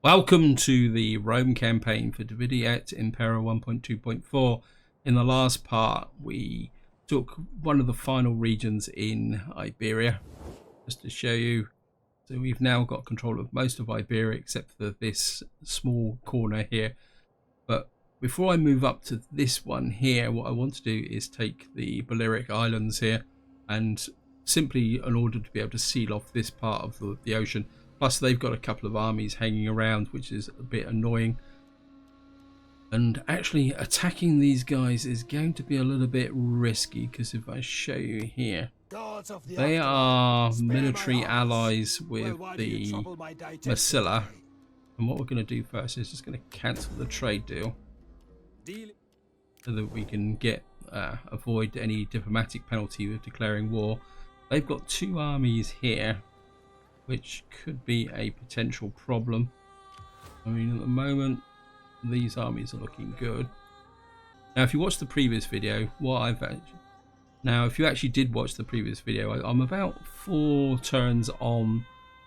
Welcome to the Rome campaign for Vidi Et Impera 1.2.4. In the last part, we took one of the final regions in Iberia, just to show you. So we've now got control of most of Iberia except for this small corner here. But before I move up to this one here, what I want to do is take the Balearic Islands here, and simply in order to be able to seal off this part of the ocean. Plus they've got a couple of armies hanging around, which is a bit annoying. And actually attacking these guys is going to be a little bit risky, because if I show you here, they are military allies with the Masilla. And what we're going to do first is just going to cancel the trade deal so that we can get avoid any diplomatic penalty of declaring war. They've got two armies here, which could be a potential problem. I mean, at the moment, these armies are looking good. Now, if you watched the previous video, if you actually did watch the previous video, I'm about 4 turns on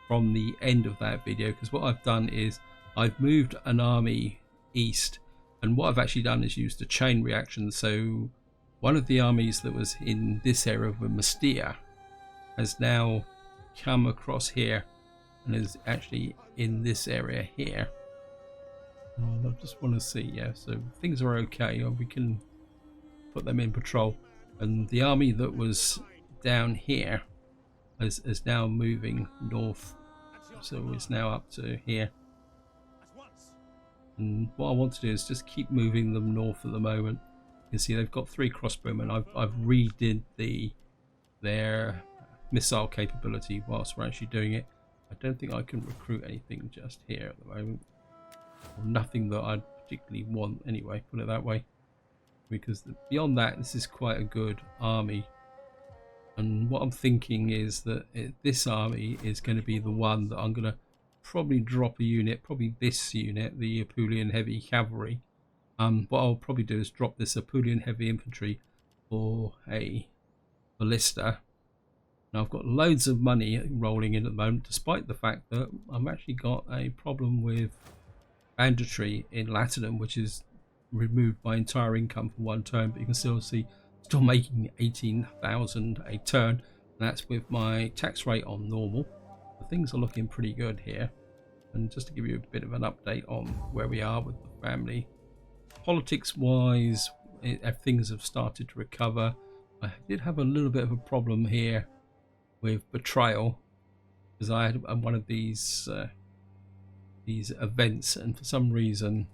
from the end of that video, because what I've done is I've moved an army east, and what I've actually done is used a chain reaction. So one of the armies that was in this area of Mastia has now come across here and is actually in this area here. And I just want to see, yeah, so things are okay. We can put them in patrol, and the army that was down here is now moving north, so it's now up to here. And what I want to do is just keep moving them north at the moment. You can see they've got 3 crossbowmen. I've redid their missile capability whilst we're actually doing it. I don't think I can recruit anything just here at the moment, or nothing that I'd particularly want anyway, put it that way, because beyond that, this is quite a good army. And what I'm thinking is that this army is going to be the one that I'm going to probably drop a unit, probably this unit, the Apulian Heavy Cavalry. What I'll probably do is drop this Apulian Heavy Infantry for a ballista. Now, I've got loads of money rolling in at the moment, despite the fact that I've actually got a problem with banditry in Latinum, which is removed my entire income for 1 turn, but you can still see still making 18,000 a turn, and that's with my tax rate on normal. So things are looking pretty good here. And just to give you a bit of an update on where we are with the family, politics wise, things have started to recover. I did have a little bit of a problem here with betrayal, because I had one of these events, and for some reason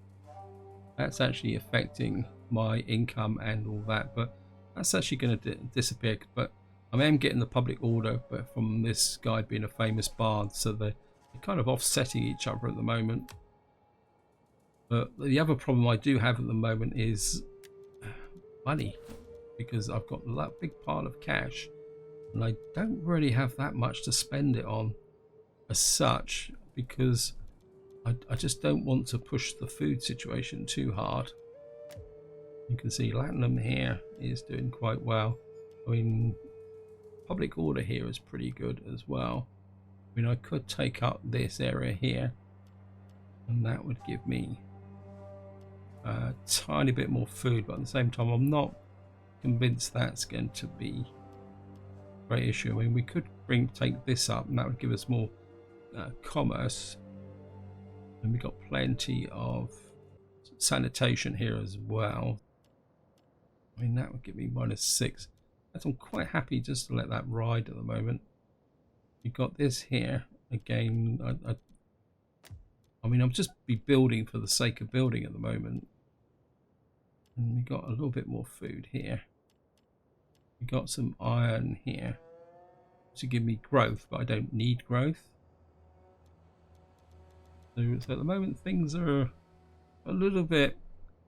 that's actually affecting my income and all that, but that's actually going to disappear. But I am getting the public order from this guy being a famous bard, so they're kind of offsetting each other at the moment. But the other problem I do have at the moment is money, because I've got that big pile of cash and I don't really have that much to spend it on as such, because I just don't want to push the food situation too hard. You can see Latinum here is doing quite well. I mean, public order here is pretty good as well. I mean, I could take up this area here, and that would give me a tiny bit more food, but at the same time I'm not convinced that's going to be a great issue. I mean, we could take this up, and that would give us more commerce, and we've got plenty of sanitation here as well. I mean, that would give me -6. I'm quite happy just to let that ride at the moment. You've got this here again. I mean, I'll just be building for the sake of building at the moment. And we got a little bit more food here. We got some iron here to give me growth, but I don't need growth. So at the moment things are a little bit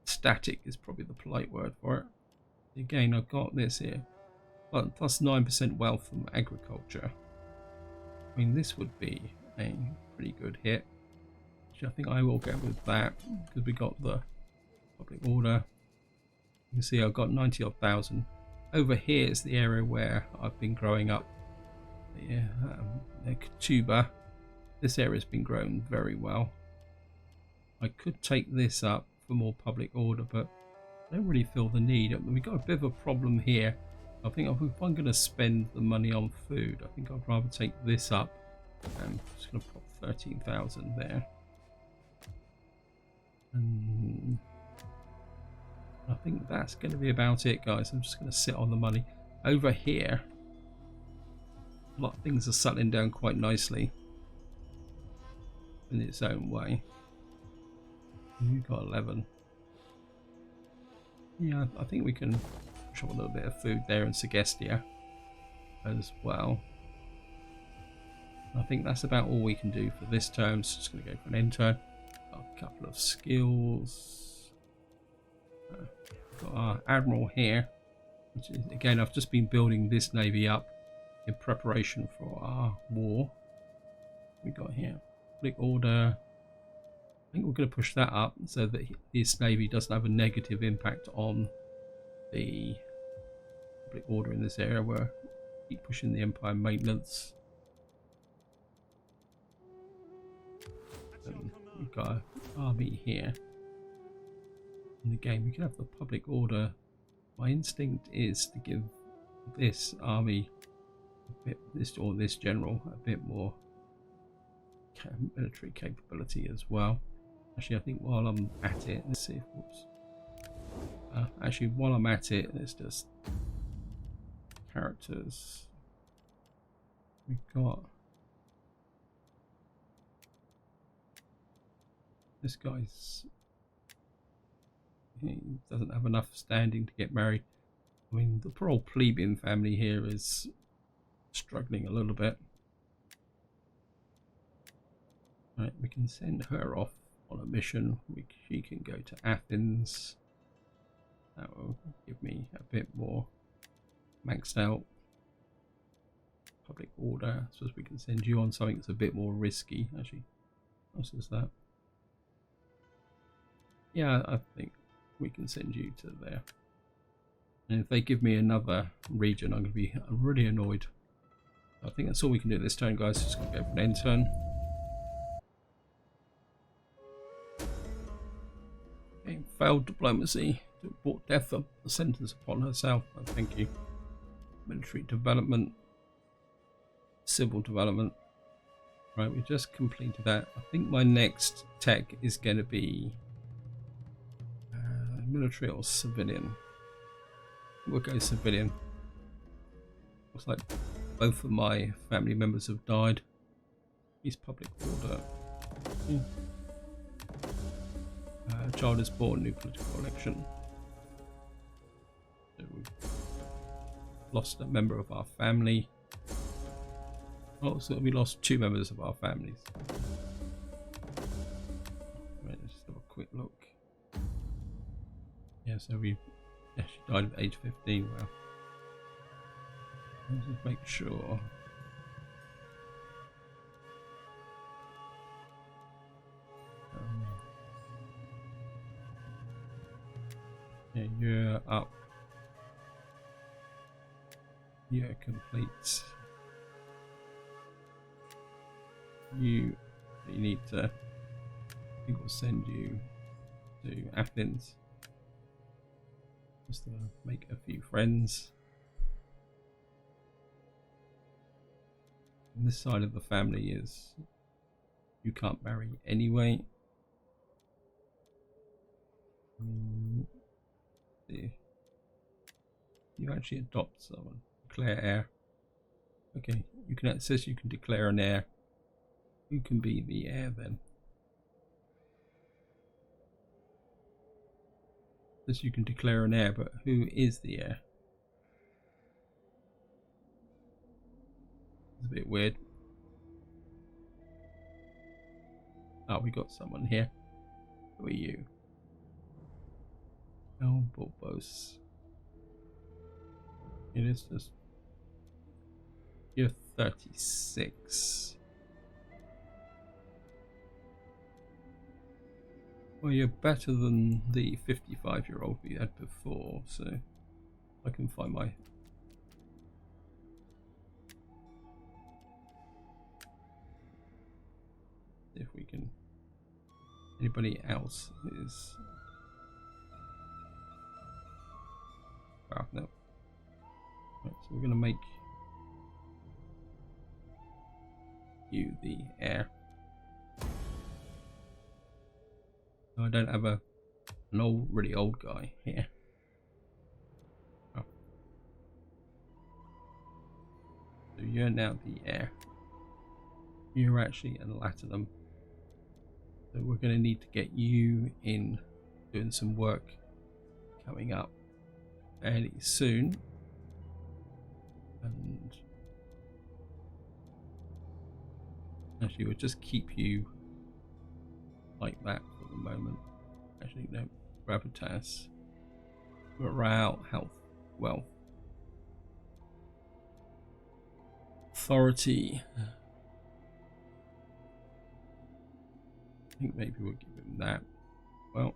static, is probably the polite word for it. Again, I've got this here, but plus 9% wealth from agriculture. I mean, this would be a pretty good hit, which I think I will go with that, because we got the public order. You can see I've got 90-odd thousand. Over here is the area where I've been growing up. Yeah, Katuba. This area has been grown very well. I could take this up for more public order, but I don't really feel the need. We've got a bit of a problem here. I think if I'm going to spend the money on food, I think I'd rather take this up. I'm just going to put 13,000 there. And I think that's going to be about it, guys. I'm just going to sit on the money. Over here, a lot of things are settling down quite nicely in its own way. We've got 11. Yeah, I think we can push up a little bit of food there in Segestia as well. I think that's about all we can do for this turn. So just going to go for an end turn. Got a couple of skills. Got our admiral here, which is, again, I've just been building this navy up in preparation for our war. We got here public order. I think we're going to push that up so that this navy doesn't have a negative impact on the public order in this area. Where keep pushing the empire maintenance. And we've got an army here. In the game, we can have the public order. My instinct is to give this army a bit, this general a bit more military capability as well. Actually, I think while I'm at it, let's see. Actually, while I'm at it, let's just characters. We've got this guy's. He doesn't have enough standing to get married. I mean, the poor old plebeian family here is struggling a little bit. Right, we can send her off on a mission. She can go to Athens. That will give me a bit more maxed out public order. So we can send you on something that's a bit more risky. Actually, what else is that? Yeah, I think we can send you to there. And if they give me another region, I'm going to be really annoyed. I think that's all we can do this turn, guys. Just going to go for an end turn. Okay, failed diplomacy. Brought death of the sentence upon herself. Oh, thank you. Military development. Civil development. Right, we just completed that. I think my next tech is going to be military or civilian. We'll go civilian. Looks like both of my family members have died. He's public order. Child is born, new political election. So we've lost a member of our family. Oh, so we lost 2 members of our families. Right, let's just have a quick look. Yeah, so she died at age 15. Well, let's just make sure. Yeah, you're up. You're complete. You need to. I think we'll send you to Athens. Just to make a few friends. And this side of the family is you can't marry anyway. You actually adopt someone. Declare heir. Okay, you can. It says you can declare an heir. Who can be the heir then? It says you can declare an heir, but who is the heir? It's a bit weird. Oh, we got someone here. Who are you? Oh, Bulbos. It is just. You're 36. Well, you're better than the 55-year-old we had before, so I can find my. If we can Anybody else is... Oh, no. Right, so we're going to make you the heir. No, I don't have an really old guy here. Oh. So you're now the heir. You're actually a Latinum. So we're going to need to get you in doing some work coming up fairly soon. And actually we'll just keep you like that for the moment. Actually no, gravitas, morale, health, wealth, authority. I think maybe we'll give him that. Well,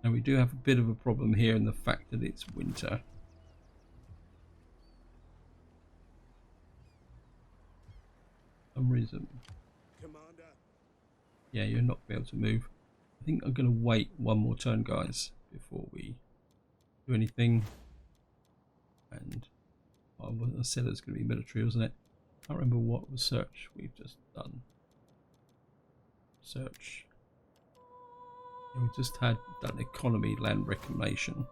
and we do have a bit of a problem here in the fact that it's winter. For some reason. Commander. Yeah, you're not going to be able to move. I think I'm going to wait one more turn, guys, before we do anything. And I said it's going to be military, wasn't it? I can't remember what research we've just done. Search. Yeah, we just had done economy land reclamation.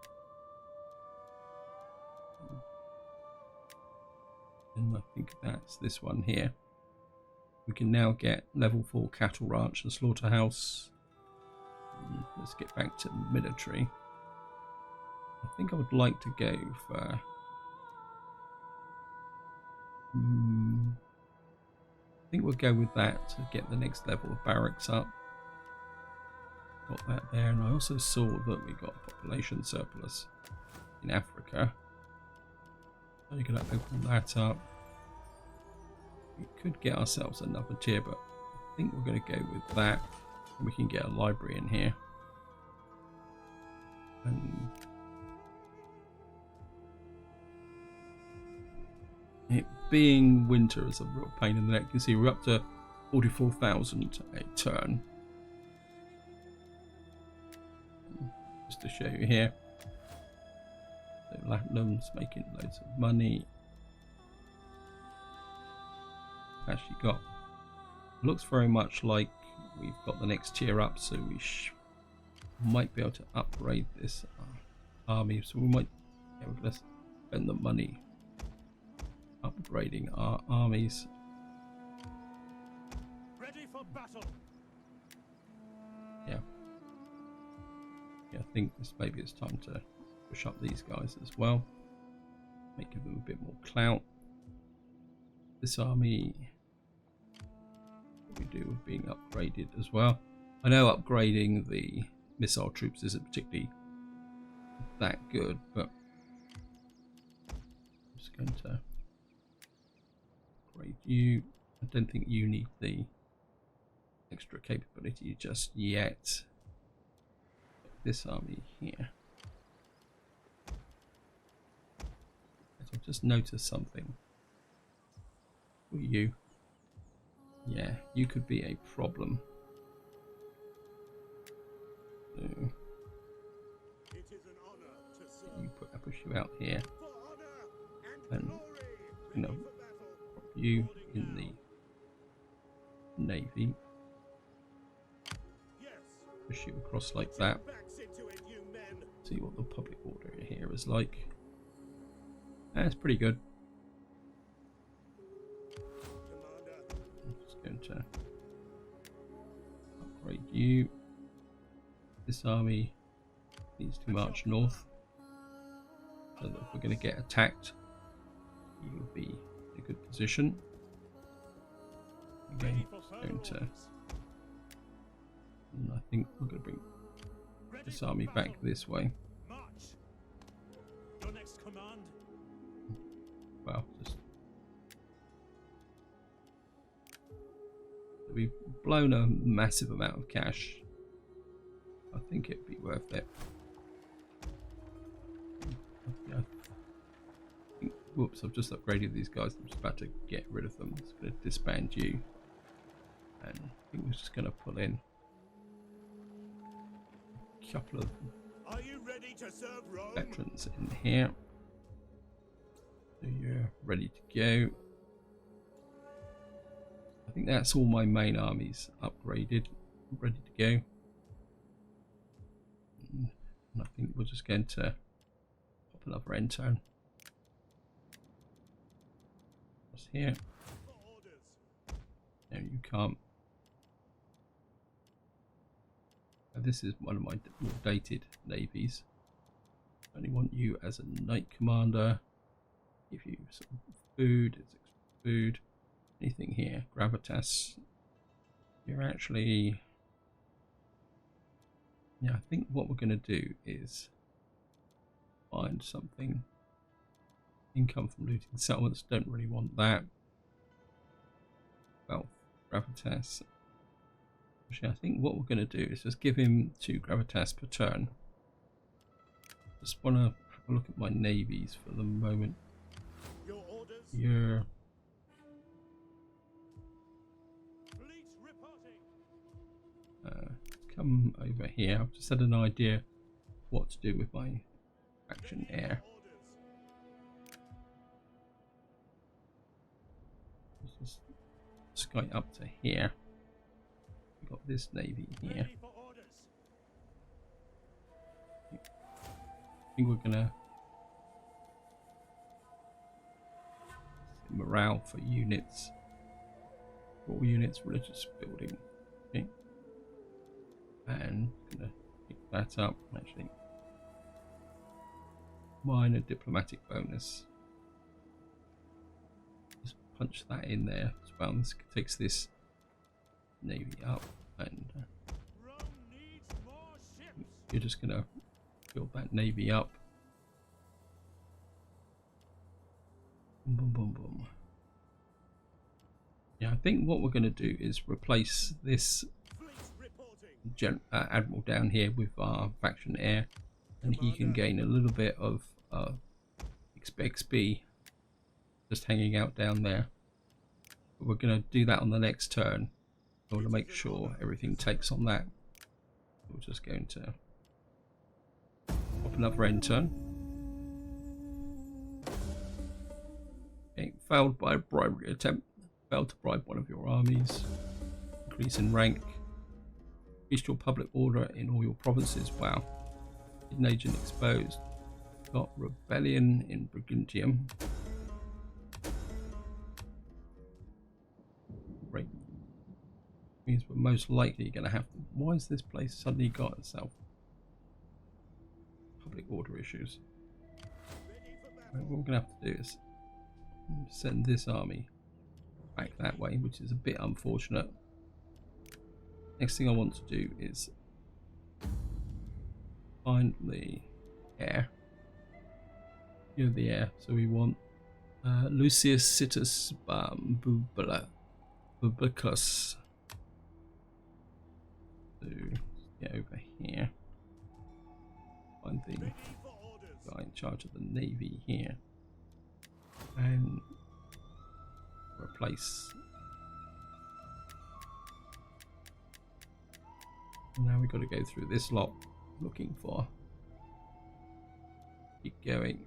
And I think that's this one here. We can now get level 4 cattle ranch and slaughterhouse. Let's get back to military. I think I would like to go for... I think we'll go with that to get the next level of barracks up. Got that there, and I also saw that we got a population surplus in Africa. So you're going to open that up. We could get ourselves another tier, but I think we're going to go with that. And we can get a library in here. And it being winter is a real pain in the neck. You can see we're up to 44,000 a turn. Just to show you here. So Latinum's making loads of money. Actually got, looks very much like we've got the next tier up, so we might be able to upgrade this army. So we might, yeah, let's spend the money upgrading our armies. Ready for battle. Yeah. Yeah, I think maybe it's time to push up these guys as well. Make them a bit more clout. This army we do with being upgraded as well. I know upgrading the missile troops isn't particularly that good, but I'm just going to upgrade you. I don't think you need the extra capability just yet. This army here. I've just noticed something. Who are you? Yeah, you could be a problem. So I push you out here, and you know, you in the navy. Push you across like that. See what the public order here is like. That's pretty good. I'm just going to upgrade you. This army needs to march north, so that if we're going to get attacked, you will be in a good position. Again, going to, and I think we're going to bring this army back this way. Your next command. Well, just we've blown a massive amount of cash. I think it'd be worth it. Yeah. Whoops, I've just upgraded these guys. I'm just about to get rid of them. It's going to disband you. just going to pull in a couple of Are you ready to serve Rome? veterans in here. So you're ready to go. I think that's all my main armies upgraded, ready to go. And I think we're just going to pop another end turn. What's here? For orders. No, you can't. This is one of my more dated navies. I only want you as a knight commander. Give you some food, it's extra food. Anything here? Gravitas. You're actually... Yeah, I think what we're going to do is find something. Income from looting settlements, don't really want that. Wealth, gravitas. Actually, I think what we're going to do is just give him 2 gravitas per turn. Just want to have a look at my navies for the moment. Your orders. You're... Fleet reporting. come over here. I've just had an idea what to do with my faction air. Orders. Let's just sky up to here. We've got this navy here. Ready for orders. I think we're gonna morale for units. All units, religious building. Okay. And gonna pick that up. Actually, minor diplomatic bonus. Just punch that in there as well. This takes this navy up, and Rome needs more ships. you're just gonna build that navy up. Boom, boom, boom, boom. Yeah, I think what we're going to do is replace this Fleet reporting. admiral down here with our faction heir, and he can gain a little bit of XP just hanging out down there. But we're going to do that on the next turn. I want to make sure everything takes on that. We're just going to pop another end turn. Okay, failed by a bribery attempt. Failed to bribe one of your armies. Increase in rank. Increased your public order in all your provinces. Wow. Hidden agent exposed. Got rebellion in Brigantium. Great. Means we're most likely going to have to... Why has this place suddenly got itself public order issues? Right, what we're going to have to do is send this army back that way, which is a bit unfortunate. Next thing I want to do is find the heir. You're the heir, so we want Lucius Situs Bublicus. So get over here. Find the Ready for orders. guy in charge of the navy here. And replace. Now we've got to go through this lot looking for. Keep going.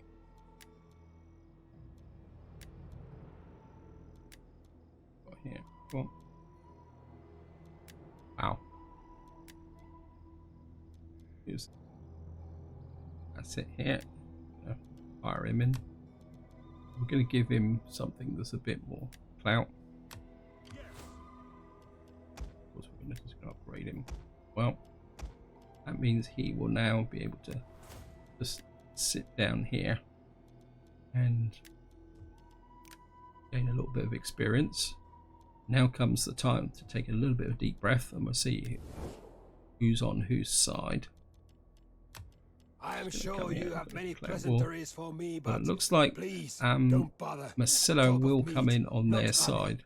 Got here. Come on. Wow. That's it here. Fire him in. We're going to give him something that's a bit more clout. Yes. Of course, we're just going to upgrade him. Well, that means he will now be able to just sit down here and gain a little bit of experience. Now comes the time to take a little bit of deep breath, and we'll see who's on whose side. I am It's sure gonna come you here, have many declare war. pleasantries for me, But but it looks like please don't bother. Massilla Talk of will meat, come in on not their honey. side.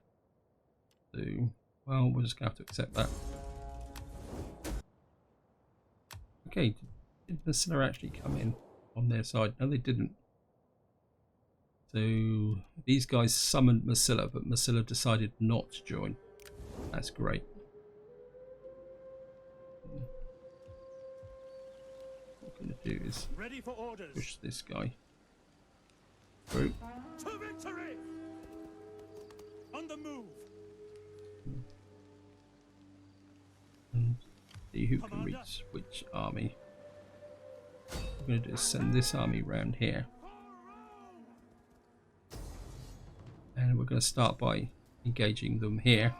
So, well, we're just going to have to accept that. Okay, did Massilla actually come in on their side? No, they didn't. So, these guys summoned Massilla, but Massilla decided not to join. That's great. do is Ready for orders. push this guy through. To victory. On the move. And see who can reach which army. What we're going to do is send this army round here. And we're going to start by engaging them here.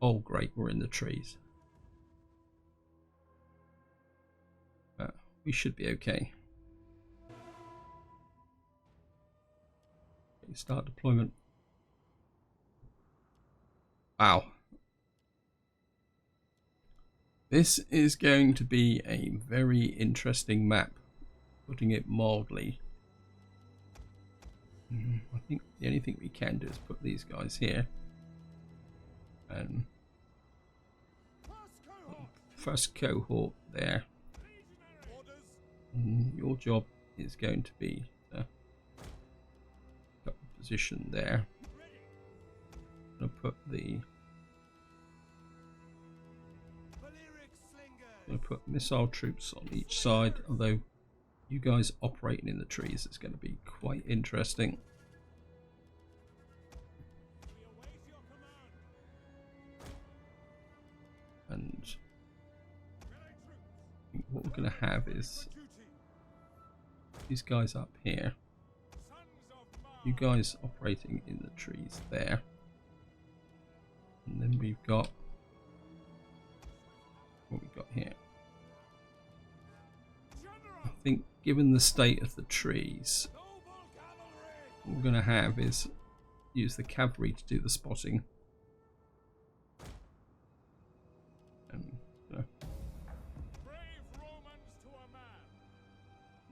Oh great, we're in the trees. But we should be okay. Okay, start deployment. Wow. This is going to be a very interesting map, putting it mildly. I think the only thing we can do is put these guys here. And first cohort there. And your job is going to be to put the position there. I'm going to put missile troops on each side, although you guys operating in the trees is going to be quite interesting. And what we're going to have is these guys up here, you guys operating in the trees there, and then we've got what we've got here. I think given the state of the trees, what we're going to have is use the cavalry to do the spotting. And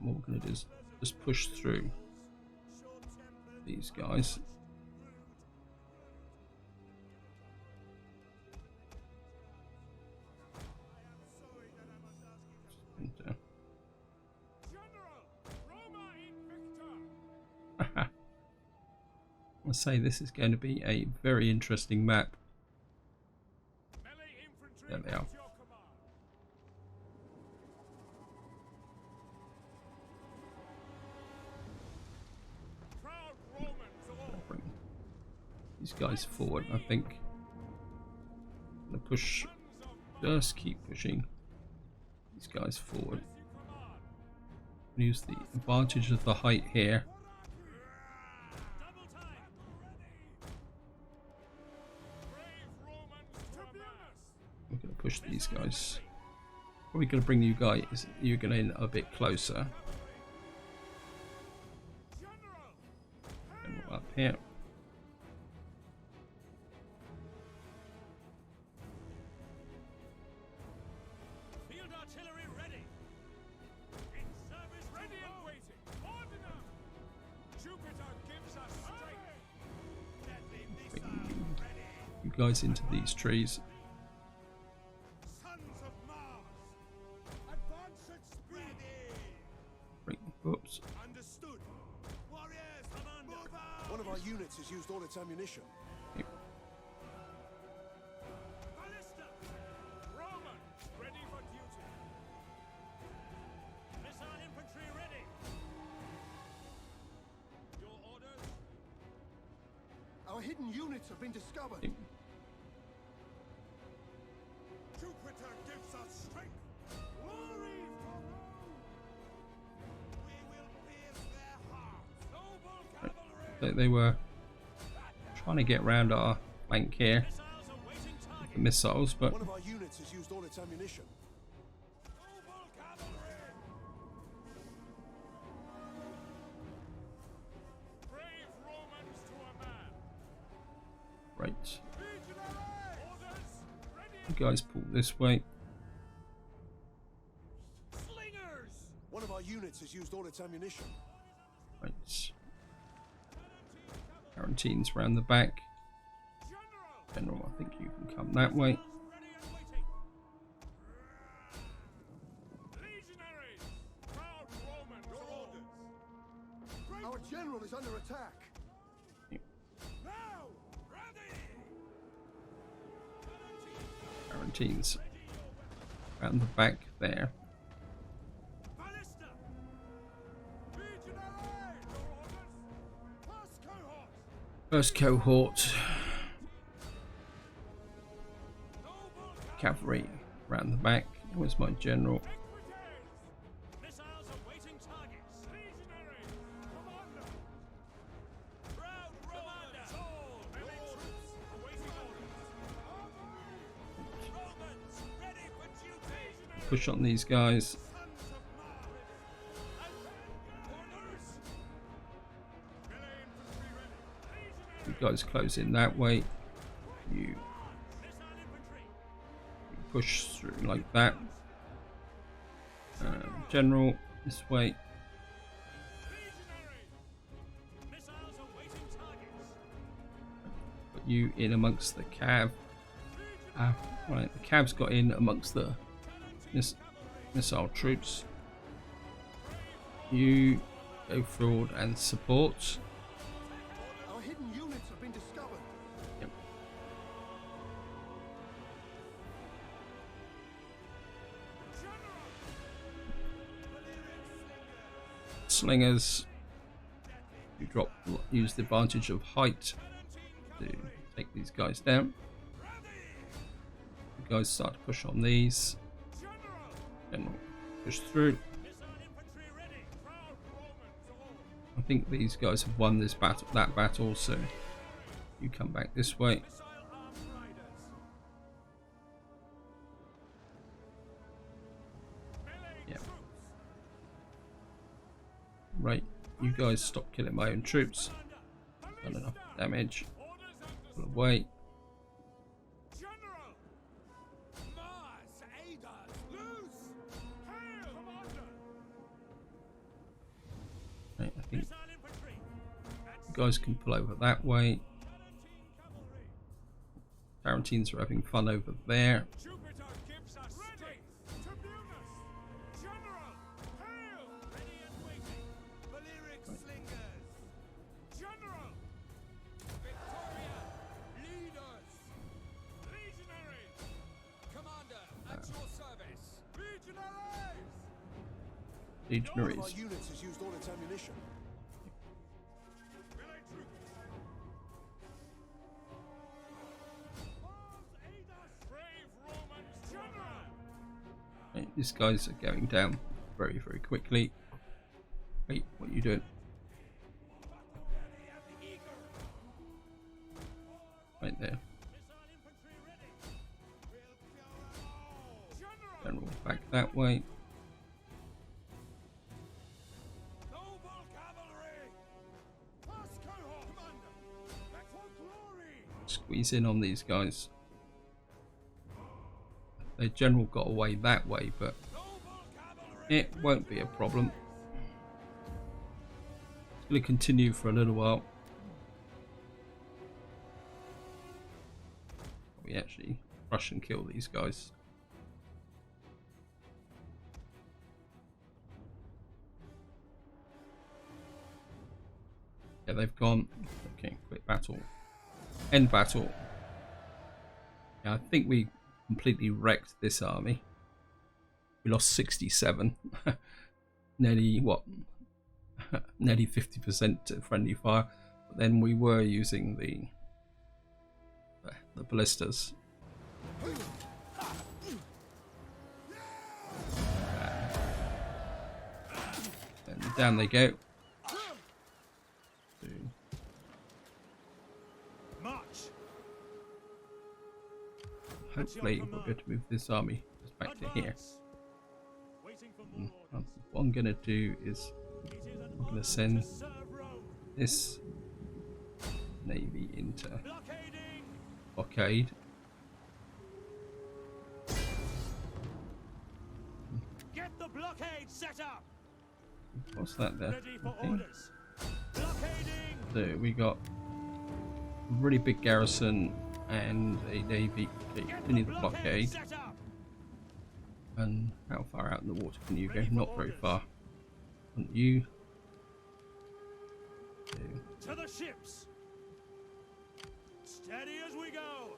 what we're going to do is just push through these guys. And, I say this is going to be a very interesting map. There they are. Bring these guys forward. I think I'm gonna push. Just keep pushing these guys forward. Use the advantage of the height here. We're going to push these guys. Probably going to bring you guys. You're going to in a bit closer. And up here. Field artillery ready. In service ready and waiting. Order. Jupiter gives us strength. Deadly missile ready. You guys into these trees. Oops. Understood. Warriors, commander. One of our units has used all its ammunition. Yep. Ballista. Roma, ready for duty. Missile infantry ready. Your orders. Our hidden units have been discovered. Yep. Jupiter gives us strength. Glory for Rome. We will pierce their hearts. Noble cavalry. They were trying to get around our flank here, Missiles awaiting target. the missiles, but One of our units has used all its ammunition. Noble cavalry. Brave Romans to a man. right. Orders ready. You guys pull this way. Slingers. One of our units has used all its ammunition. Right. Quarantines round the back. General, I think you can come that way. Ready and waiting. Legionaries. Proud Roman. Your orders. Our general is under attack. Now. Ready. Tarantines around the back there. Ballista! Legionary! Your orders! First cohort! First cohort. Noble Cavalry around the back. Where's my general? Equites! Missiles awaiting targets! Legionary! Commander! Proud Romans! All! Melee troops awaiting orders! Romans ready for duty! Push on these guys. Sons of Mars! Orders! Melee infantry ready! You Legionary! guys close in that way. You Missile infantry! push through like that. General, this way. Legionary! Missiles awaiting targets! Put you in amongst the cav. Right, the cav's got in amongst the missile troops. You go forward and support. Our hidden units have been discovered. Yep. Slingers. You use the advantage of height to take these guys down. You guys start to push on these. General, push through. I think these guys have won this battle, that battle, so you come back this way. Yeah. Right, you guys stop killing my own troops. Done enough damage. Pull away. General! Mars, aid us! Loose! Hail! Commander! Right, I think Missile infantry! you guys can pull over that way. Cavalry! Tarantines are having fun over there. Jupiter gives us ready! Tribunus! General! Hail! Ready and waiting! Valyric slingers! General! Victoria! Lead us! Legionary! Commander, at your service! Legionaries! One of Legionaries. our units has used all its ammunition. Melee troops! Mars, aid us! Brave Romans! General! Right, these guys are going down very, very quickly. Wait, what are you doing? Ready and eager! Right there. Missile infantry ready! We'll kill them all! General! General, back that way. Noble cavalry! First cohort! Commander! Back for glory! Squeeze in on these guys. Their general got away that way, but Noble cavalry! it won't be a problem. It's going to continue for a little while. We actually rush and kill these guys. Yeah, they've gone. Okay, quit battle. End battle. Yeah, I think we completely wrecked this army. We lost 67. Nearly, what? Nearly 50% to friendly fire. But then we were using the ballistas. And down they go. March! Hopefully we'll be able to move this army just back to here. Advance! Waiting for more orders. What I'm going to do is It is an I'm going honor to send to serve Rome. this navy into Blockading! blockade. Get the blockade set up! What's that there? Ready for Okay. orders. Blockading! So we got a really big garrison and a navy. Okay, Get continue the blockade. set up! And how far out in the water can you go? Not very far. And you To the ships! Steady as we go!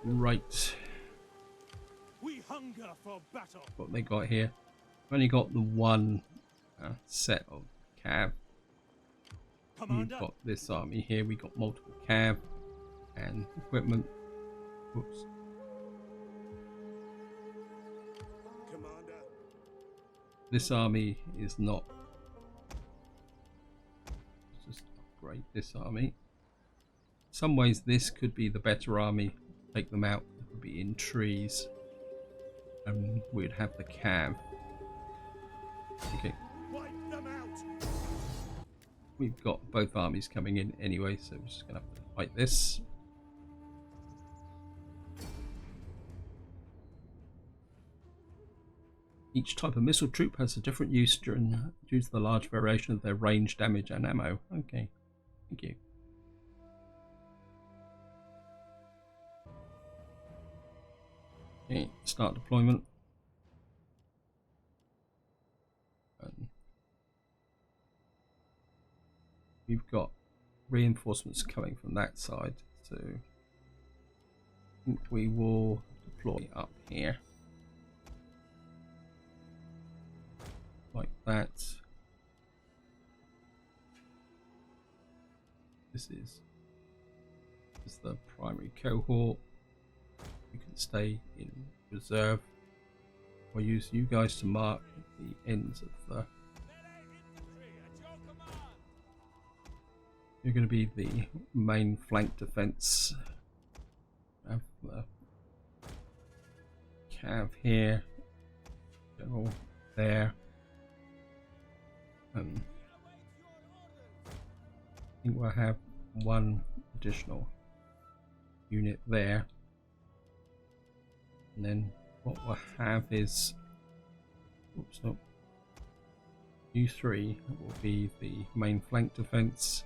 Right, We hunger for battle. what they got here. Only got the one set of cav. We've Commander, got this army here. We got multiple cav and equipment. Whoops. Commander. This army is not. Let's just upgrade this army. In some ways, this could be the better army. Take them out. It would be in trees, and we'd have the cav. Okay, Wipe them out. we've got both armies coming in anyway, so we're just gonna have to fight this. Each type of missile troop has a different use due to the large variation of their range, damage, and ammo. Okay, thank you. Okay, start deployment. And we've got reinforcements coming from that side, so I think we will deploy up here. Like that. This is the primary cohort. You can stay in reserve. I'll use you guys to mark the ends of the. You're going to be the main flank defense. Have the cav here, general there. I think we'll have one additional unit there, and then what we'll have is, oops, no, you three will be the main flank defense,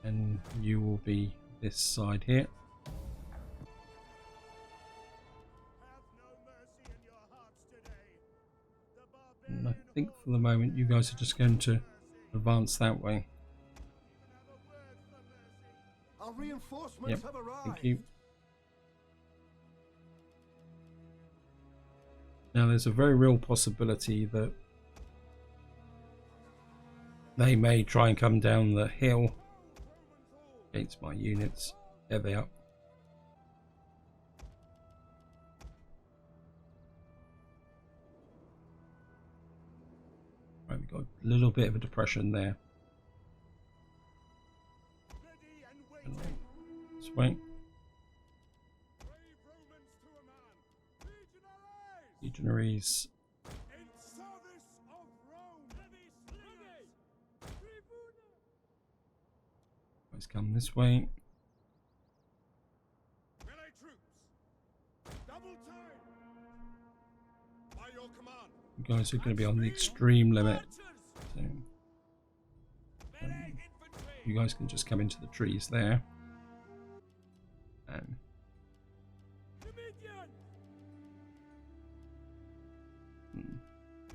and you will be this side here. And I think for the moment you guys are just going to advance that way. Our reinforcements Yep, have arrived. thank you. Now there's a very real possibility that they may try and come down the hill against my units. There they are. Right, we've got a little bit of a depression there. Ready and waiting. This way. Brave Romans to a man. Legionaries. Legionaries. In service of Rome. Heavy slingers. Tribuna. Let's come this way. Melee troops. Double time. By your command. You guys are going to be on the extreme limit. Archers. So, Melee infantry. you guys can just come into the trees there. And Dominion.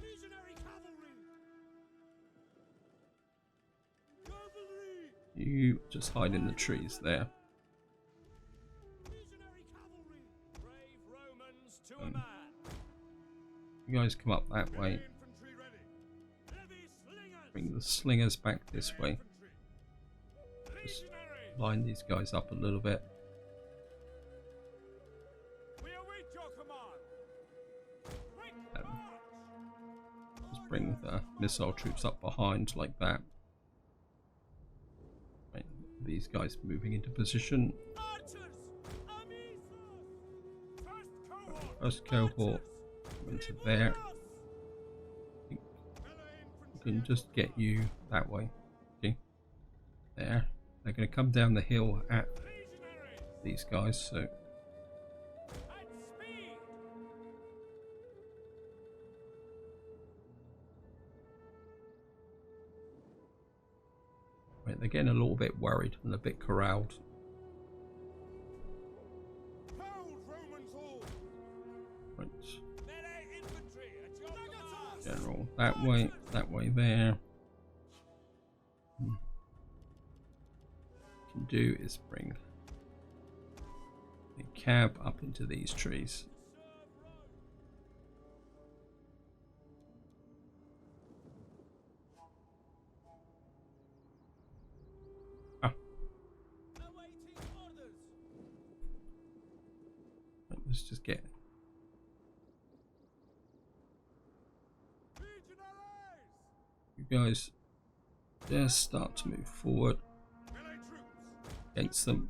Legionary cavalry. Cavalry. you just hide in the trees there. Legionary cavalry. Brave Romans to a man. You guys come up that way. Infantry ready. Heavy slingers. Bring the slingers back this way. Infantry. Just Legionaries. line these guys up a little bit. We await your command. Quick Um, march. Just bring the missile troops up behind like that. Right, these guys moving into position. Archers. Amisos. First cohort. First cohort into there. Melee We infantry. can just get you that way. Okay. There. They're going to come down the hill at Legionaries. these guys, so At speed. right, they're getting a little bit worried and a bit corralled. Hold Romans all. Right. Melee infantry at your command. General that way there. What you can do is bring a cab up into these trees. Let's just get you guys just start to move forward against them.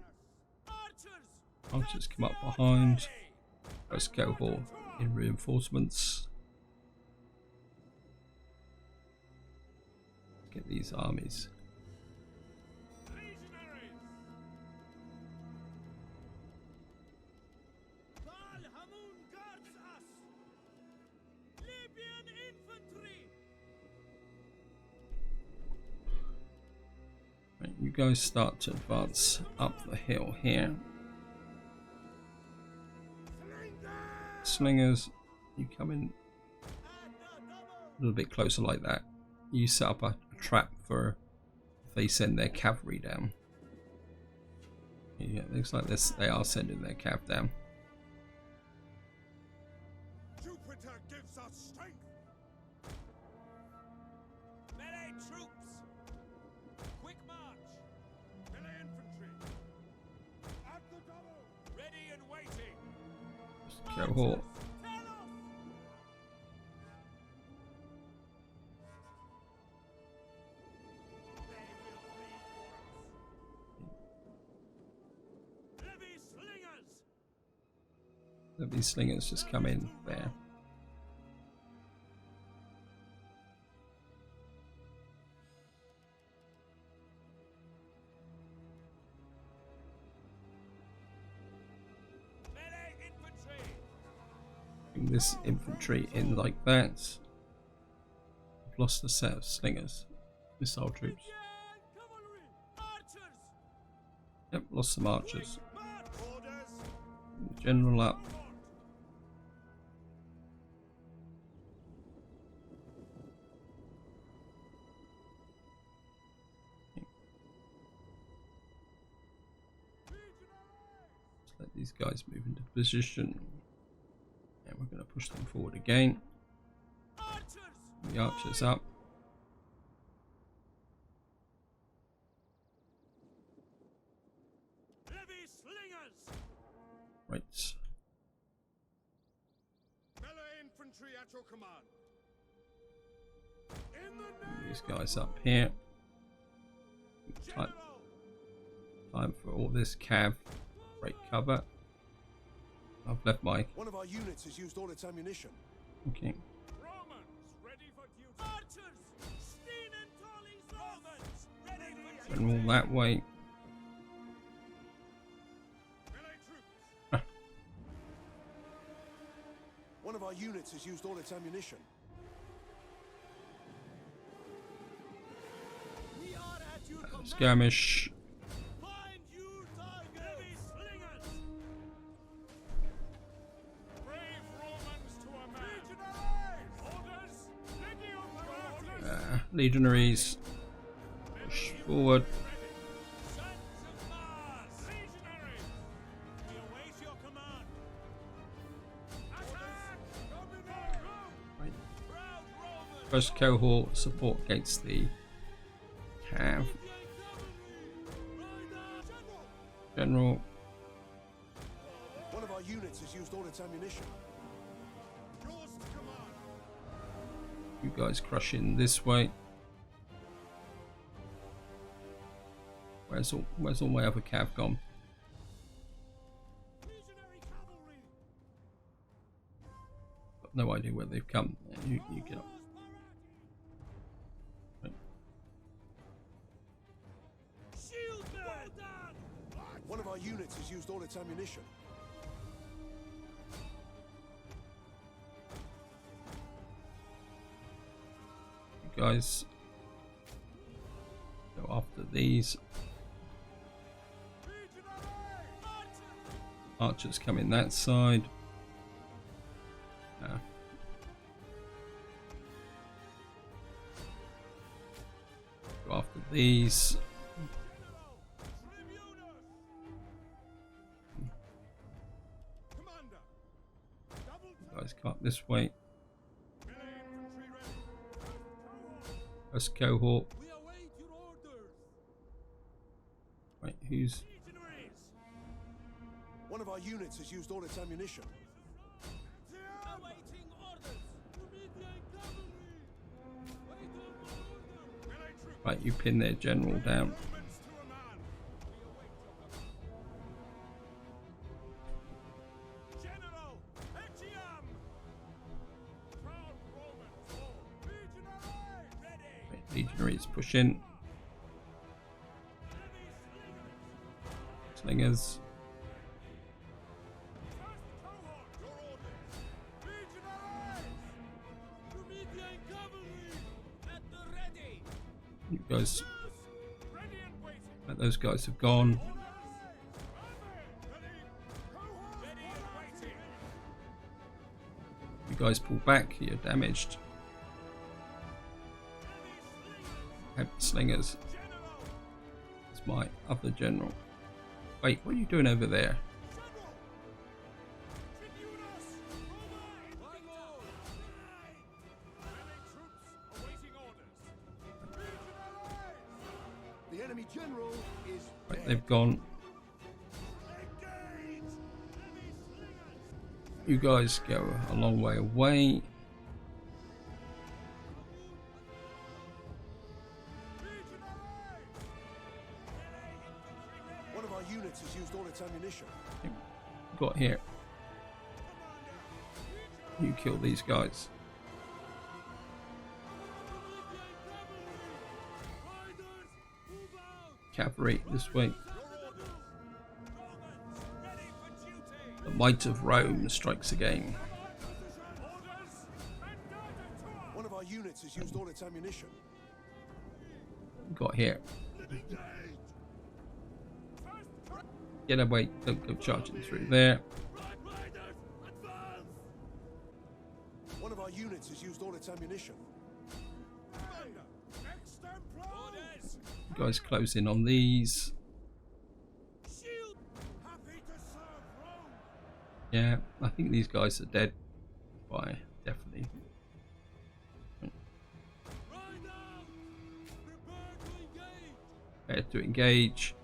Archers come up behind. First cohort in reinforcements. Get these armies. You guys start to advance up the hill here. Slingers, you come in a little bit closer like that. You set up a trap for if they send their cavalry down. Yeah, looks like this. They are sending their cav down. Jupiter gives us strength. Melee troops. Quick march. Melee infantry. At the double. Ready and waiting. Cohort. These slingers just come in there. Bring this infantry in like that. I've lost a set of slingers. Missile troops. Yep, lost some archers. General up. Let these guys move into position, and we're going to push them forward again. The archers up. Right. Melee infantry at your command. These guys up here. Time for all this cav. Break cover. I've left my. One of our units has used all its ammunition. Okay. Romans ready for duty. Archers, Steen and Tolly's Romans ready for duty. And all that way. Melee troops. One of our units has used all its ammunition. We are at your command. Skirmish. Find your target. Heavy slingers. Brave Romans to a man. Orders. Legio Legionaries. Push forward. Sons of Mars. Legionaries. We await your command. Attack. Right. Proud Romans. First cohort support against the cav. General. One of our units has used all its ammunition. Yours to command. You guys crush in this way. Where's all my other cav gone? Legionary cavalry. Got no idea where they've come. You get up. Right. Shield well done. One of our units has used all its ammunition. You guys go after these. Archers come in that side. Go after these. this way. First cohort. We await your orders. Right, who's... Legionaries. One of our units has used all its ammunition. Awaiting orders. Immediate cavalry. Wait on my order. Melee troops. Right, you pin their general down. Romans to a man. We await your command. General, Etiam. Proud Romans all. Legionaries. Ready. Right, legionaries push in. Heavy slingers. Slingers. First cohort. Your orders. Legionaries. Immediate cavalry. At the ready. You guys, Ready and waiting. right, those guys have gone. You guys pull back, you're damaged. Heavy slingers. It's my other general. Wait, what are you doing over there? The enemy general is Right, dead. they've gone. You guys go a long way away. One of our units has used all its ammunition. Got here. You kill these guys. Cavalry this way. The might of Rome strikes again. One of our units has used all its ammunition. Got here. Get away, don't go charging through there. One of our units has used all its ammunition. You guys close in on these. Shield. Happy to serve Rome. Yeah, I think these guys are dead. Why? Definitely. Ride out. Prepare to engage. Prepare to engage.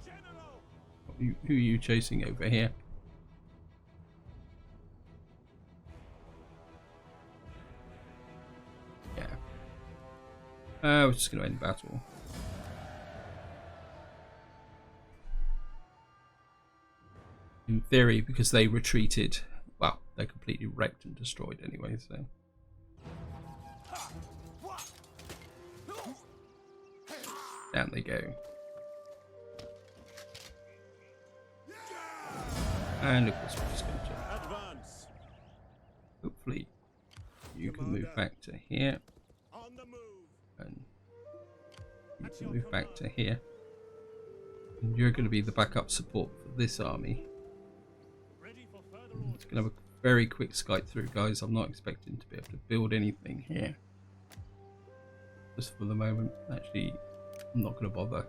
General. Who are you chasing over here? Yeah. We're just going to end battle. In theory, because they retreated, well, they're completely wrecked and destroyed anyway, so. Down they go. And of course we're just going to Advance. hopefully you can move back to here, On the move. and you can move back to here. And you're going to be the backup support for this army. Ready for further It's going to have a very quick skype through, guys. I'm not expecting to be able to build anything here. Just for the moment. Actually, I'm not going to bother.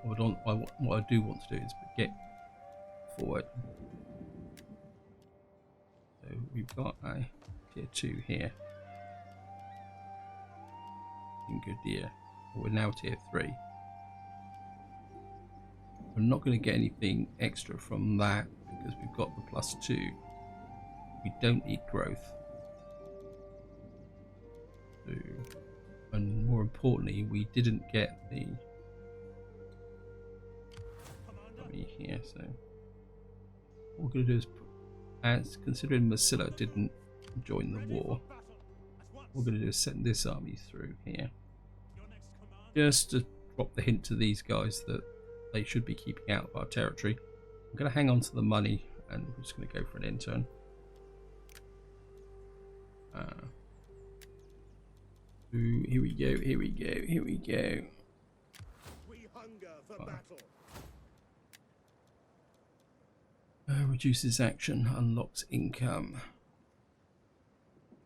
What I do want to do is get forward. So we've got a tier 2 here in Goodyear. We're now tier 3. We're not going to get anything extra from that because we've got the +2. We don't need growth. So, and more importantly, we didn't get the army here. So what we're going to do is, as considering Massilla didn't join the war, what we're going to do is send this army through here, just to drop the hint to these guys that they should be keeping out of our territory. I'm going to hang on to the money and I'm just going to go for an intern. Ooh, here we go, here we go, here we go. We hunger for battle. Reduces action, unlocks income.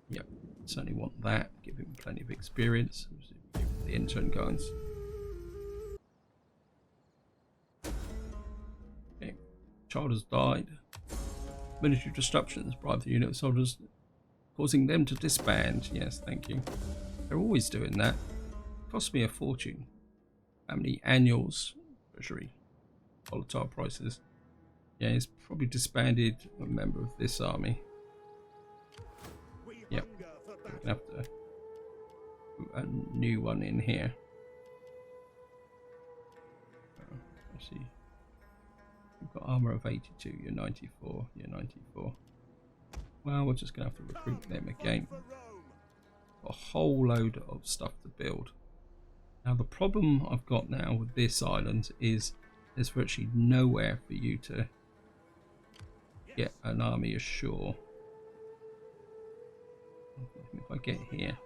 Yep, certainly want that. Give him plenty of experience. Give him the intern guys. Okay, Child has died. Military disruptions bribe the unit of soldiers, causing them to disband. Yes, thank you. They're always doing that. Cost me a fortune. How many annuals? Treasury. Volatile prices. Yeah, he's probably disbanded a member of this army. Yep. We're gonna have to put a new one in here. Let's see. We've got armor of 82. You're 94. You're 94. Well, we're just gonna have to recruit them again. A whole load of stuff to build. Now the problem I've got now with this island is there's virtually nowhere for you to get an army ashore. If I get here,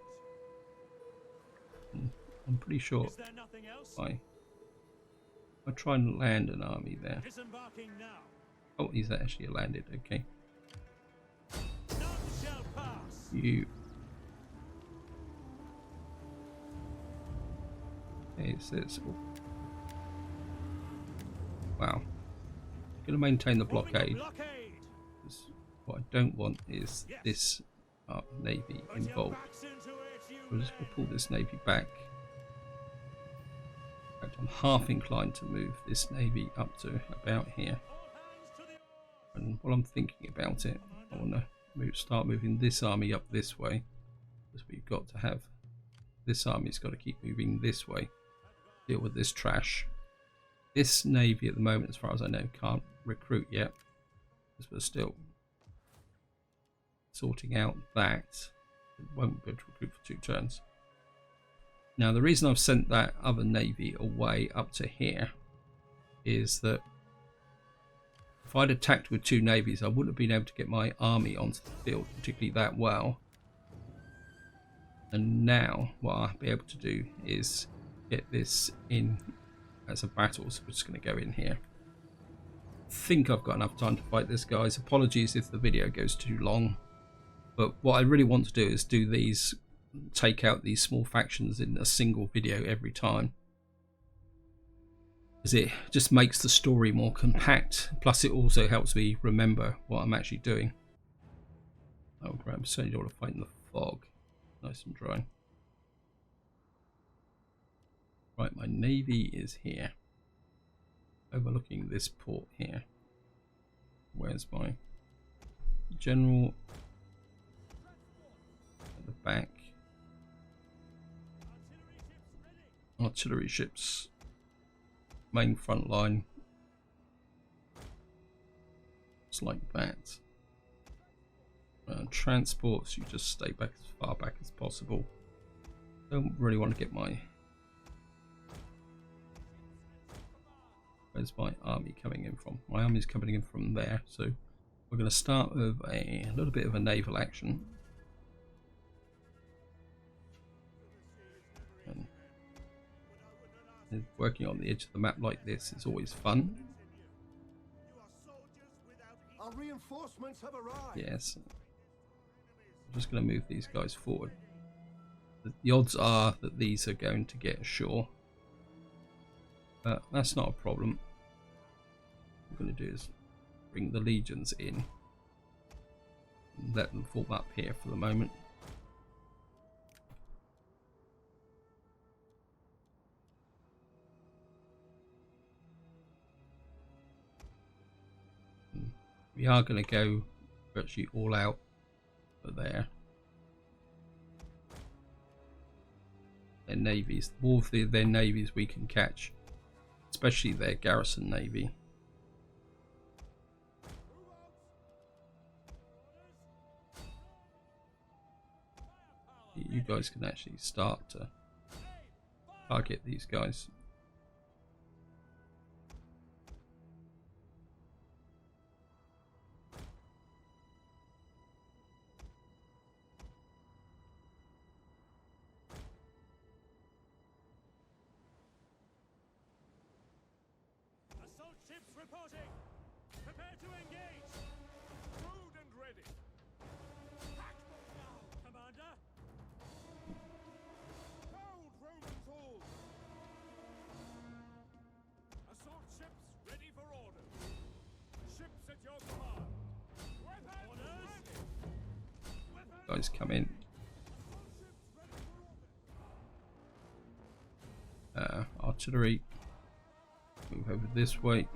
I'm pretty sure I try and land an army there. Oh, he's actually landed. Okay. You. Okay, it says. Oh. Wow. I'm going to maintain the blockade. What I don't want is this navy involved. I'm just going to pull this navy back. In fact, I'm half inclined to move this navy up to about here. And while I'm thinking about it, I want to start moving this army up this way, because we've got to have this army's got to keep moving this way. Deal with this trash. This navy at the moment, as far as I know, can't recruit yet, because we're still sorting out that. It won't be able to recruit for 2 turns. Now the reason I've sent that other navy away up to here is that if I'd attacked with 2 navies, I wouldn't have been able to get my army onto the field particularly that well. And now what I'll be able to do is get this in as a battle. So we're just going to go in here. I think I've got enough time to fight this, guys. Apologies if the video goes too long. But what I really want to do is do these, take out these small factions in a single video every time. Because it just makes the story more compact. Plus it also helps me remember what I'm actually doing. Oh, great. I'm certainly don't want to fight in the fog. Nice and dry. Right, my navy is here. Overlooking this port here. Where's my general? At the back. Artillery ships. Main front line. It's like that. Transports, you just stay back as far back as possible. Don't really want to get my... Where's my army coming in from? My army's coming in from there, so we're going to start with a little bit of a naval action. And working on the edge of the map like this is always fun. Our reinforcements have arrived. Yes. I'm just going to move these guys forward. The odds are that these are going to get ashore. But that's not a problem. What I'm going to do is bring the legions in. And let them form up here for the moment. We are going to go virtually all out for there. Their navies. All of their navies we can catch. Especially their garrison navy. You guys can actually start to target these guys. Reporting! Prepare to engage! Crewed and ready! Commander! Hold Roman tools! Assault ships ready for order! Guys come in. Artillery, move over this way.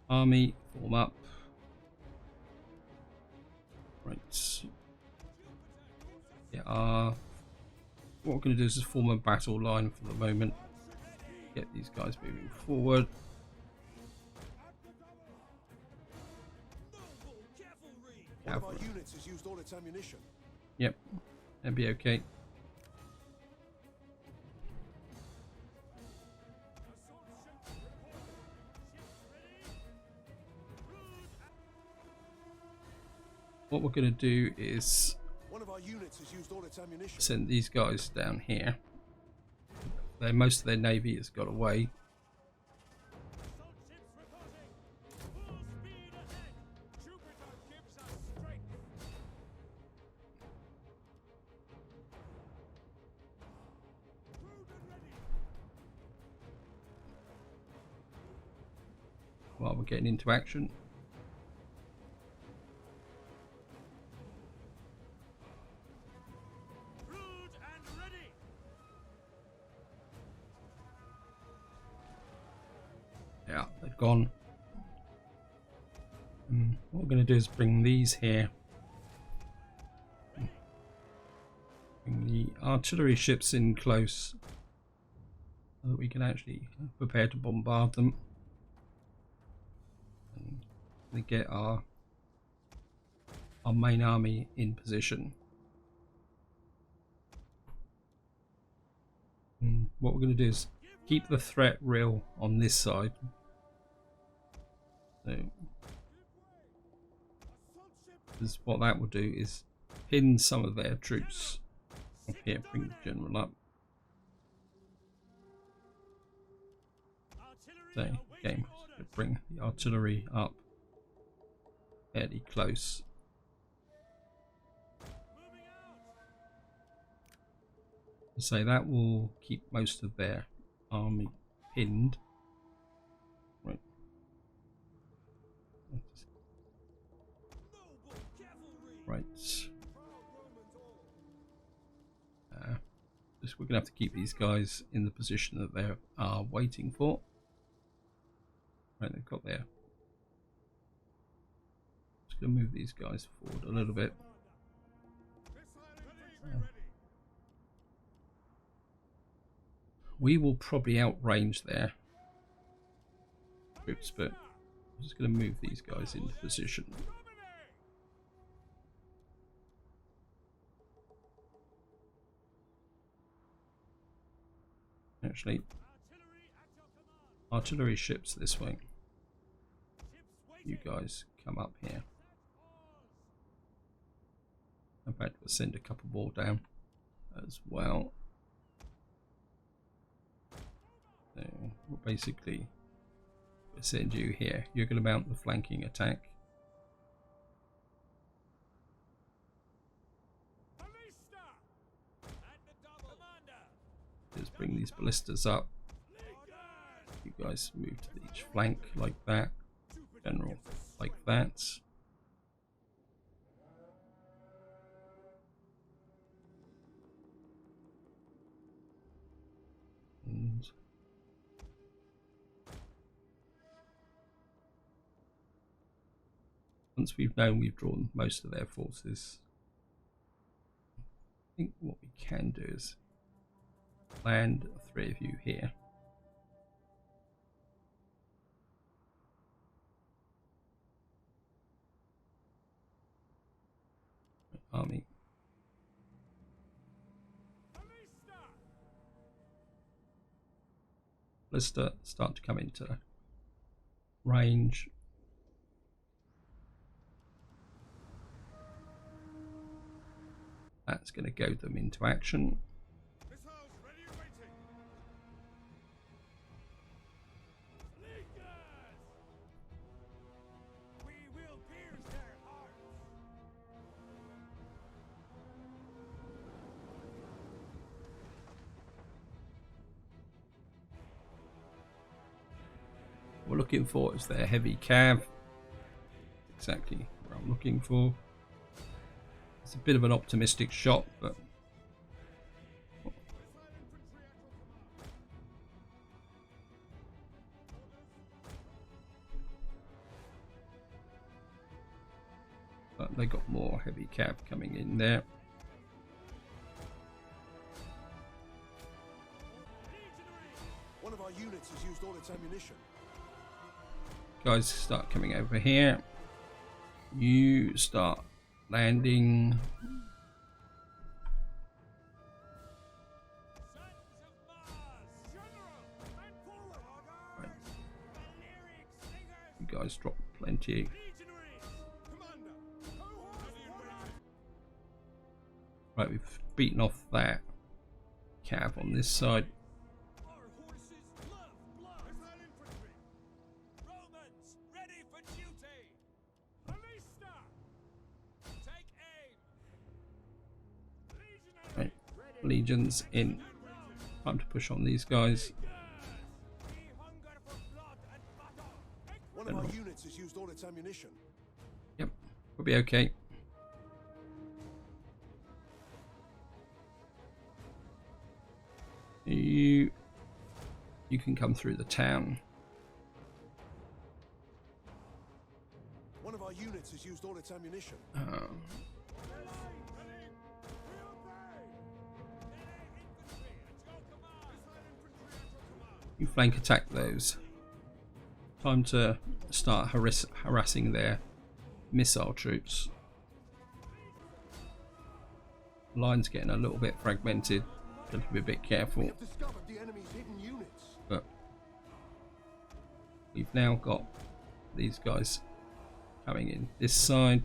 Army, form up. Right. Yeah, what we're going to do is just form a battle line for the moment. Get these guys moving forward. One of our units has used all its ammunition. Yep, that'd be okay. What we're going to do is One of our units has used all its ammunition. send these guys down here. Most of their navy has got away. While we're getting into action. Yeah, they've gone. What we're going to do is bring these here. Bring the artillery ships in close so that we can actually prepare to bombard them. And get our main army in position. And what we're going to do is keep the threat real on this side. So, because what that will do is pin some of their troops up here, bring the general up. So again, bring the artillery up fairly close. So that will keep most of their army pinned. Right. Right. We're going to have to keep these guys in the position that they are waiting for. Right, they've got there. Just going to move these guys forward a little bit. We will probably outrange their troops, but I'm just going to move these guys into position. Actually, artillery ships this way. You guys come up here. In fact, we'll send a couple more down as well. So we'll basically send you here. You're going to mount the flanking attack. Just bring these ballistas up. You guys move to each flank like that. General like that. And once we've known we've drawn most of their forces, I think what we can do is land 3 of you here. Army. Ballista start to come into range. That's going to goad them into action. we're looking for is their heavy cav. Exactly what I'm looking for. It's a bit of an optimistic shot, but they got more heavy cav coming in there. One of our units has used all its ammunition. Guys start coming over here. You start landing. Right. You guys drop plenty. Right, we've beaten off that cav on this side. Our horses love blood. Romans, ready for duty. Ballista. Take aim. Right, legions in. Time to push on these guys. We hunger for blood and battle. One of our units has used all its ammunition. Yep, we'll be okay. You can come through the town. One of our units has used all its ammunition. You flank attack those. Time to start harassing their missile troops. Line's getting a little bit fragmented. Got to be a bit careful. We have discovered the enemy's hidden units. But we've now got these guys coming in this side.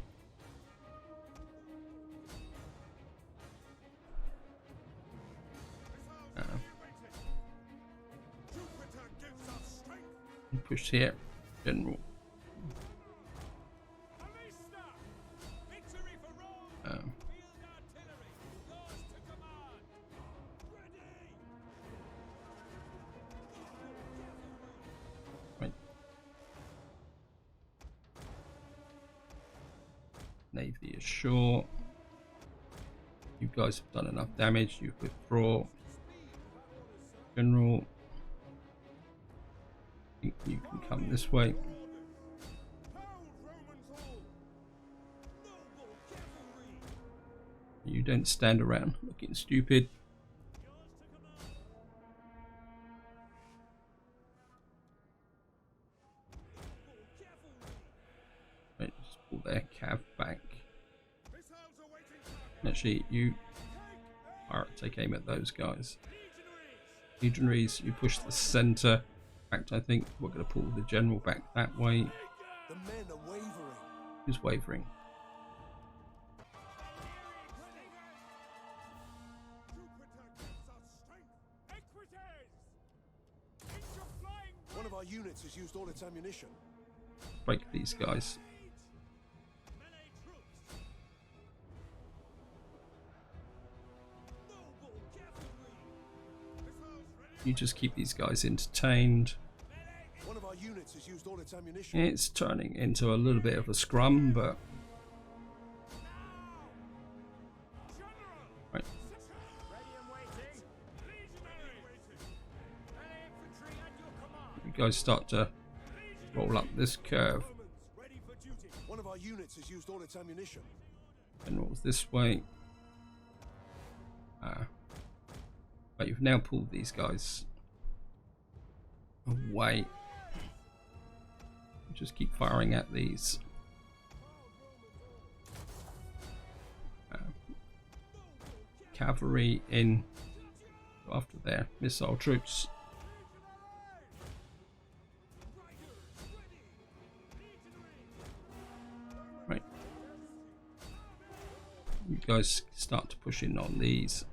Push here, general. Victory for Rome. Field artillery. Yours to command. Ready. Right. Navy ashore. You guys have done enough damage. You withdraw. General. You can come this way. You don't stand around looking stupid. Right, just pull their cav back. Actually, you take aim at those guys. Legionaries, you push the center. In fact, I think we're going to pull the general back that way. The men are wavering. Who's wavering? One of our units has used all its ammunition. Break these guys. You just keep these guys entertained. One of our units has used all its ammunition. It's turning into a little bit of a scrum, but right. You guys start to roll up this curve. Ready for duty. One of our units has used all its ammunition. And rolls this way. But you've now pulled these guys away. Just keep firing at these. Cavalry in after their missile troops. Right. You guys start to push in on these.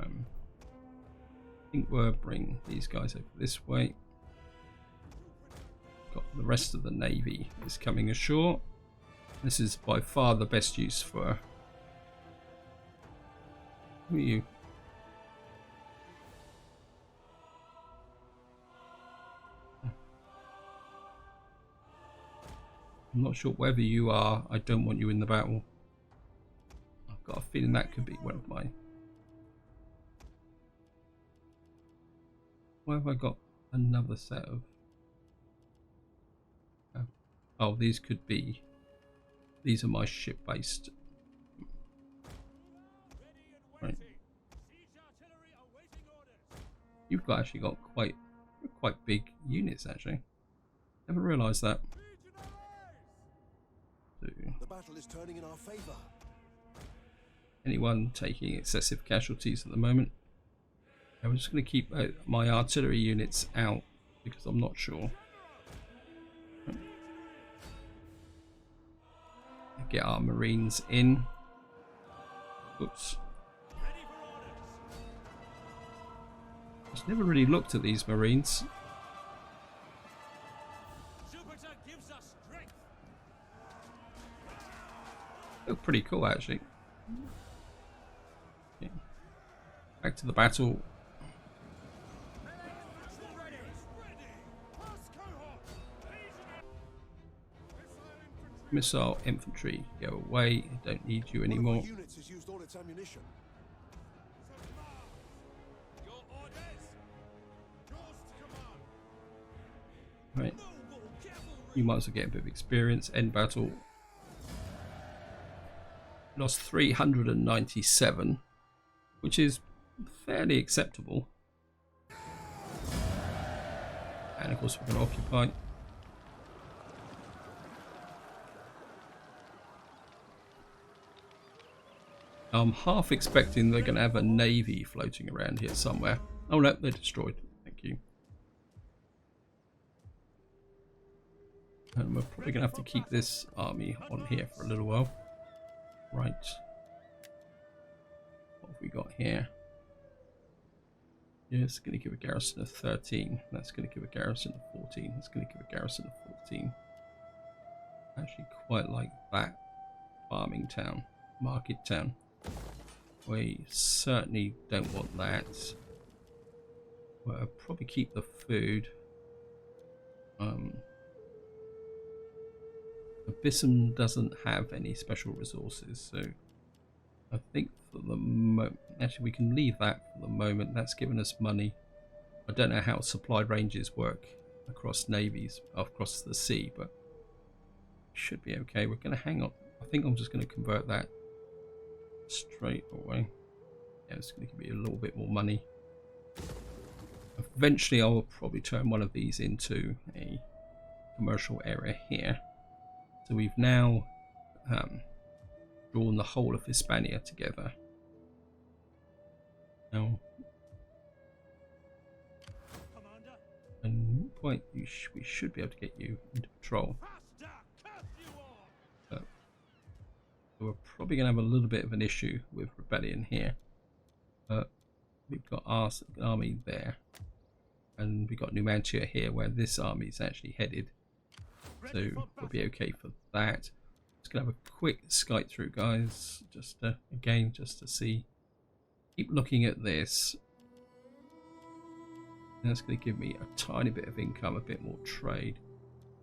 I think we'll bring these guys over this way. Got the rest of the navy is coming ashore. This is by far the best use for. Who are you? I'm not sure whether you are. I don't want you in the battle. I've got a feeling that could be one of my... Why have I got another set of... Oh, these could be... These are my ship-based. Right. You've actually got quite big units, actually. Never realised that. So, The battle is turning in our favor. anyone taking excessive casualties at the moment? I'm just going to keep my artillery units out because I'm not sure. Get our marines in. Oops. Just never really looked at these marines. Look pretty cool, actually. Okay. Back to the battle. Missile infantry, go away. Don't need you anymore. One of our units has used all its ammunition. Right. You might as well get a bit of experience. End battle. Lost 397, which is fairly acceptable. And of course we're going to occupy. I'm half expecting they're going to have a navy floating around here somewhere. Oh no, they're destroyed. Thank you. And we're probably going to have to keep this army on here for a little while. Right. What have we got here? Yeah, it's going to give a garrison of 13. That's going to give a garrison of 14. That's going to give a garrison of 14. I actually quite like that farming town, market town. We certainly don't want that. Well, I'll probably keep the food. Ibossim doesn't have any special resources, so I think for the moment, actually we can leave that for the moment. That's given us money. I don't know how supply ranges work across navies, across the sea, but should be okay. We're going to hang on. I think I'm just going to convert that straight away. Yeah, it's going to give me a little bit more money. Eventually I will probably turn one of these into a commercial area here. So we've now drawn the whole of Hispania together. Now, and quite, we should be able to get you into patrol. So we're probably going to have a little bit of an issue with rebellion here. But we've got our army there, and we've got Numantia here, where this army is actually headed. So we'll be okay for that. Just gonna have a quick skite through, guys. Just again, just to see. Keep looking at this. That's going to give me a tiny bit of income, a bit more trade.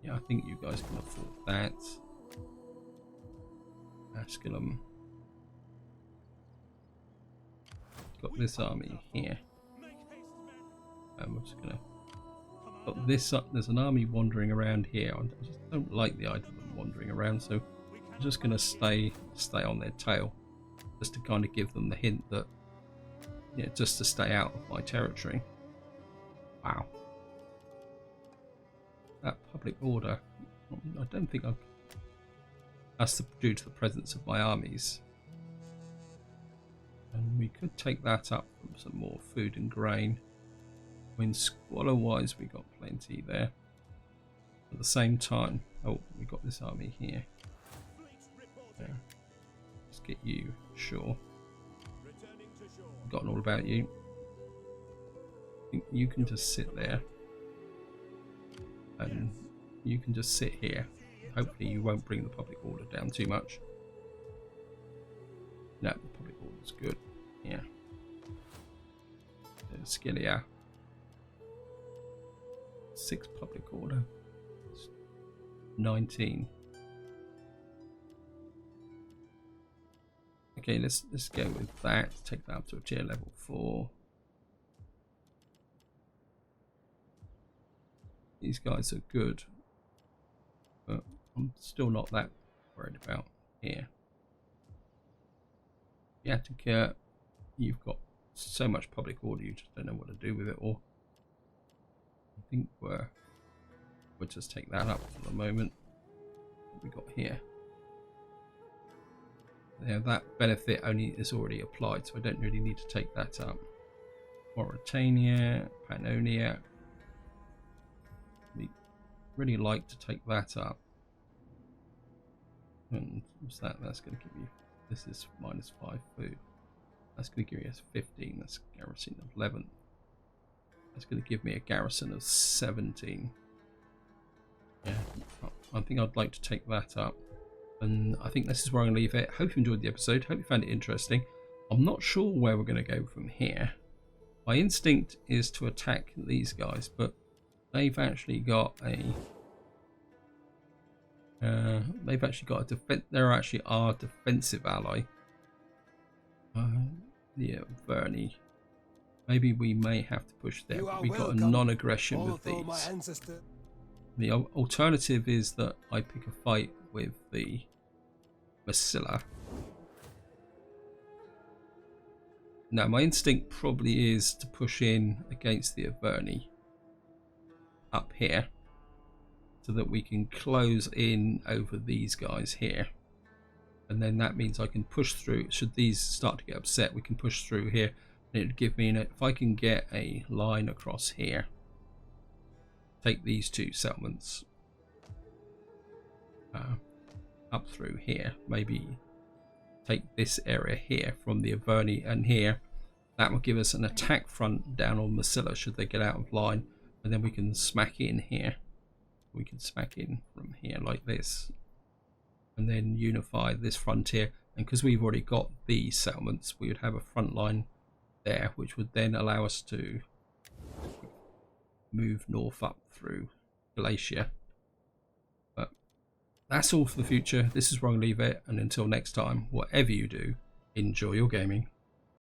Yeah, I think you guys can afford that. Asculum. Got this army here. And we're just gonna put this up. There's an army wandering around here. I just don't like the idea of them wandering around, so I'm just gonna stay on their tail, just to kind of give them the hint that, yeah, just to stay out of my territory. Wow. That public order, I don't think that's due to the presence of my armies. And we could take that up from some more food and grain. I mean, squalor wise, we got plenty there. At the same time, oh, we got this army here. Yeah. Let's get you ashore. Forgotten all about you. I think you can just sit there. And you can just sit here. Hopefully you won't bring the public order down too much. No, the public order's good. Yeah. Scilia. 6 public order. 19. Okay, let's go with that. Take that up to a tier level 4. These guys are good, but I'm still not that worried about here. Attica, you've got so much public order, you just don't know what to do with it all. I think we'll just take that up for the moment. What we got here? Yeah, that benefit only is already applied, so I don't really need to take that up. Mauritania, Pannonia. We really like to take that up. And what's that? That's going to give you. This is -5 food. That's going to give us 15. That's a garrison of 11. That's going to give me a garrison of 17. Yeah, I think I'd like to take that up. And I think this is where I'm going to leave it. Hope you enjoyed the episode. Hope you found it interesting. I'm not sure where we're going to go from here. My instinct is to attack these guys, but they've actually got a... they're actually our defensive ally. Yeah, Veni. Maybe we may have to push them. We got a non-aggression with these. The alternative is that I pick a fight with the Masilla. Now, my instinct probably is to push in against the Averni up here, so that we can close in over these guys here, and then that means I can push through. Should these start to get upset, we can push through here, and it would give me if I can get a line across here, take these two settlements up through here, maybe take this area here from the Averni and here. That will give us an attack front down on Masilla should they get out of line, and then we can smack in here. We can smack in from here like this, and then unify this frontier. And because we've already got these settlements, we would have a front line there, which would then allow us to move north up through Galatia. But that's all for the future. This is where I'm going to leave it, and until next time, whatever you do, enjoy your gaming.